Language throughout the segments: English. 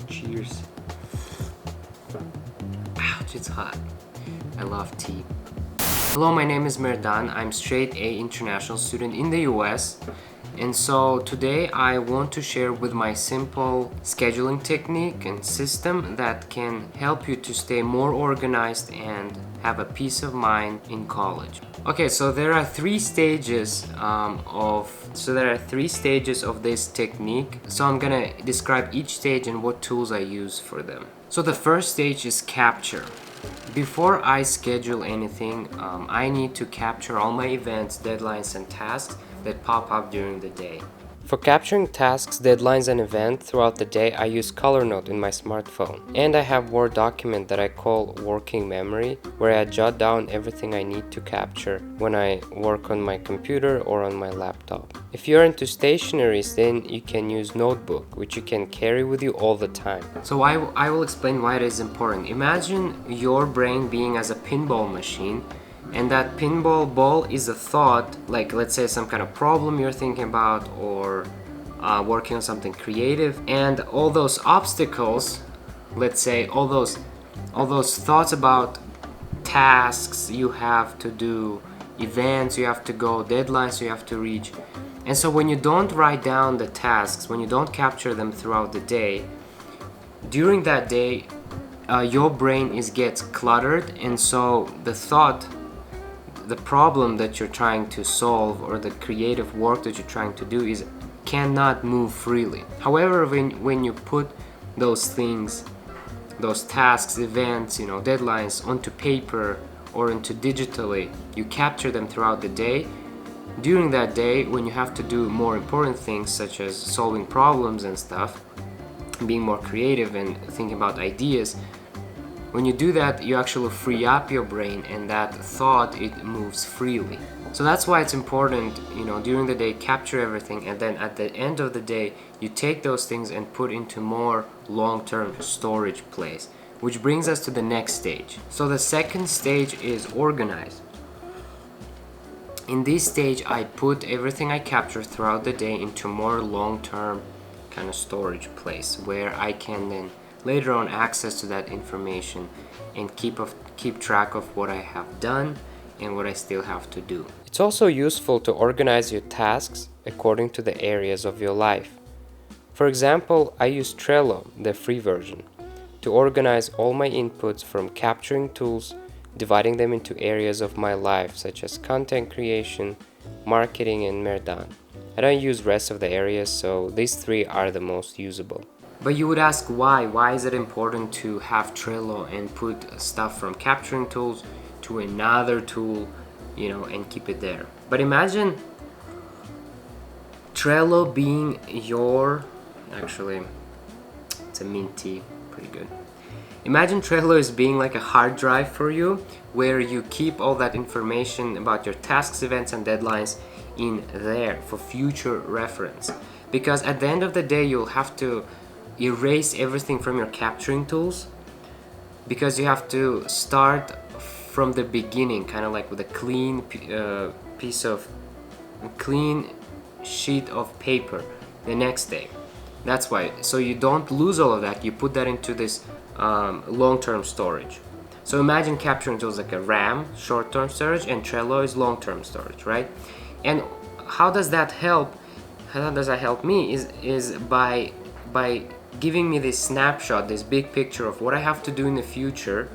Cheers. Ouch, it's hot. I love tea. Hello, my name is Merdan. I'm straight A international student in the US. And so today I want to share with my simple scheduling technique and system that can help you to stay more organized and have a peace of mind in college. Okay, so there are three stages of this technique. So I'm gonna describe each stage and what tools I use for them. So the first stage is capture. Before I schedule anything, I need to capture all my events, deadlines, and tasks that pop up during the day. For capturing tasks, deadlines, and events throughout the day, I use Color Note in my smartphone. And I have Word document that I call working memory, where I jot down everything I need to capture when I work on my computer or on my laptop. If you're into stationaries, then you can use Notebook, which you can carry with you all the time. So I will explain why it is important. Imagine your brain being as a pinball machine, and that pinball ball is a thought, like let's say some kind of problem you're thinking about, or working on something creative, and all those obstacles, let's say all those thoughts about tasks you have to do, events you have to go, deadlines you have to reach. And so when you don't write down the tasks, when you don't capture them throughout the day, during that day your brain gets cluttered, and so the problem that you're trying to solve or the creative work that you're trying to do cannot move freely. However, when you put those things, those tasks, events, deadlines onto paper or into digitally, you capture them throughout the day. During that day, when you have to do more important things such as solving problems and stuff, being more creative and thinking about ideas, when you do that, you actually free up your brain, and that thought, it moves freely. So that's why it's important, during the day, capture everything, and then at the end of the day, you take those things and put into more long-term storage place, which brings us to the next stage. So the second stage is organize. In this stage, I put everything I capture throughout the day into more long-term kind of storage place, where I can then later on access to that information and keep track of what I have done and what I still have to do. It's also useful to organize your tasks according to the areas of your life. For example, I use Trello, the free version, to organize all my inputs from capturing tools, dividing them into areas of my life such as content creation, marketing, and Merdan. I don't use rest of the areas, so these three are the most usable. But you would ask why? Why is it important to have Trello and put stuff from capturing tools to another tool, and keep it there? But imagine Trello being actually, it's a mint tea, pretty good. Imagine Trello as being like a hard drive for you, where you keep all that information about your tasks, events, and deadlines in there for future reference. Because at the end of the day, you'll have to erase everything from your capturing tools, because you have to start from the beginning, kind of like with a clean clean sheet of paper the next day. That's why, so you don't lose all of that, you put that into this long-term storage. So imagine capturing tools like a RAM, short-term storage, and Trello is long-term storage, right? And how does that help? How does that help me is by giving me this snapshot, this big picture of what I have to do in the future,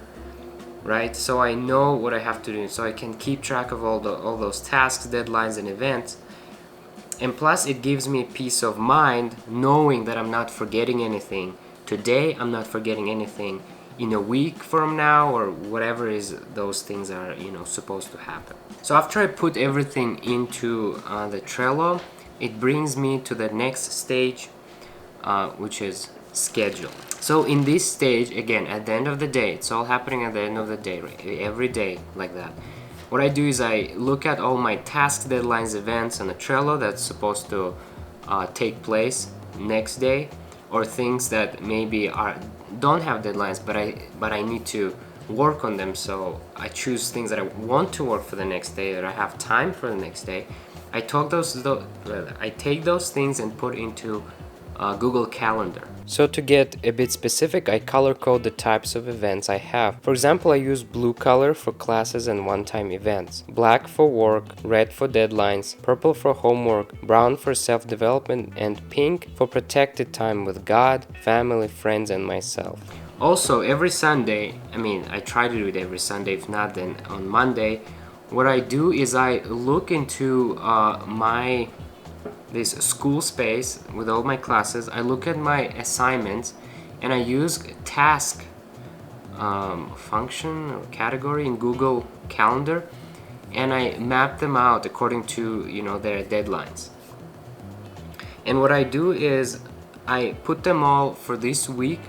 right? So I know what I have to do, so I can keep track of all those tasks, deadlines, and events. And plus, it gives me peace of mind knowing that I'm not forgetting anything. Today, I'm not forgetting anything. In a week from now, or whatever is those things are, supposed to happen. So after I put everything into the Trello, it brings me to the next stage, which is schedule. So in this stage, again, at the end of the day, it's all happening at the end of the day, right? Every day like that. What I do is I look at all my tasks, deadlines, events on a Trello that's supposed to take place next day, or things that maybe don't have deadlines, but I need to work on them. So I choose things that I want to work for the next day, that I have time for the next day. I take those things and put into Google Calendar. So to get a bit specific, I color code the types of events I have. For example, I use blue color for classes and one-time events, black for work, red for deadlines, purple for homework, brown for self-development, and pink for protected time with God, family, friends, and myself. Also, every Sunday, I try to do it every Sunday, if not then on Monday, what I do is I look into this school space with all my classes. I look at my assignments and I use task function or category in Google Calendar, and I map them out according to their deadlines. And what I do is I put them all for this week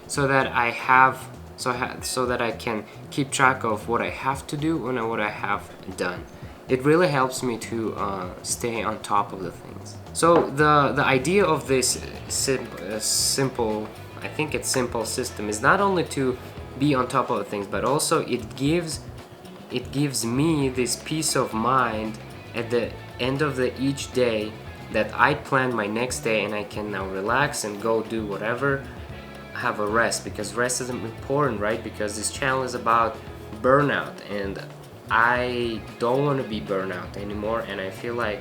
so that I have so that I can keep track of what I have to do and what I have done. It really helps me to stay on top of the things. So the idea of this simple, I think it's simple system, is not only to be on top of the things, but also it gives me this peace of mind at the end of each day, that I plan my next day and I can now relax and go do whatever, have a rest, because rest is important, right? Because this channel is about burnout, and I don't want to be burnout anymore, and I feel like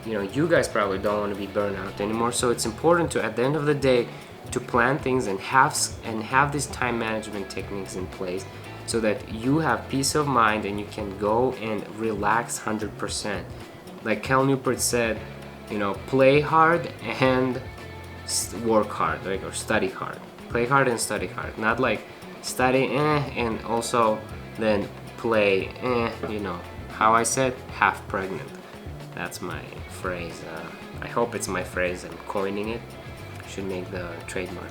you guys probably don't want to be burnout anymore. So it's important to, at the end of the day, to plan things and have these time management techniques in place so that you have peace of mind and you can go and relax 100%. Like Cal Newport said, play hard and work hard, like, or study hard. Play hard and study hard, not like study and also then play how I said, half pregnant. That's my phrase. I hope it's my phrase. I'm coining it. Should make the trademark.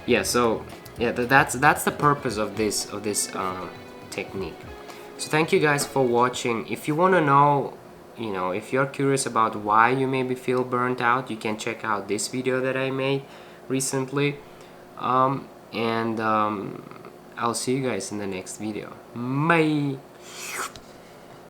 Yeah. So yeah, that's the purpose of this technique. So thank you guys for watching. If you want to know, if you're curious about why you maybe feel burnt out, you can check out this video that I made recently. I'll see you guys in the next video. Bye.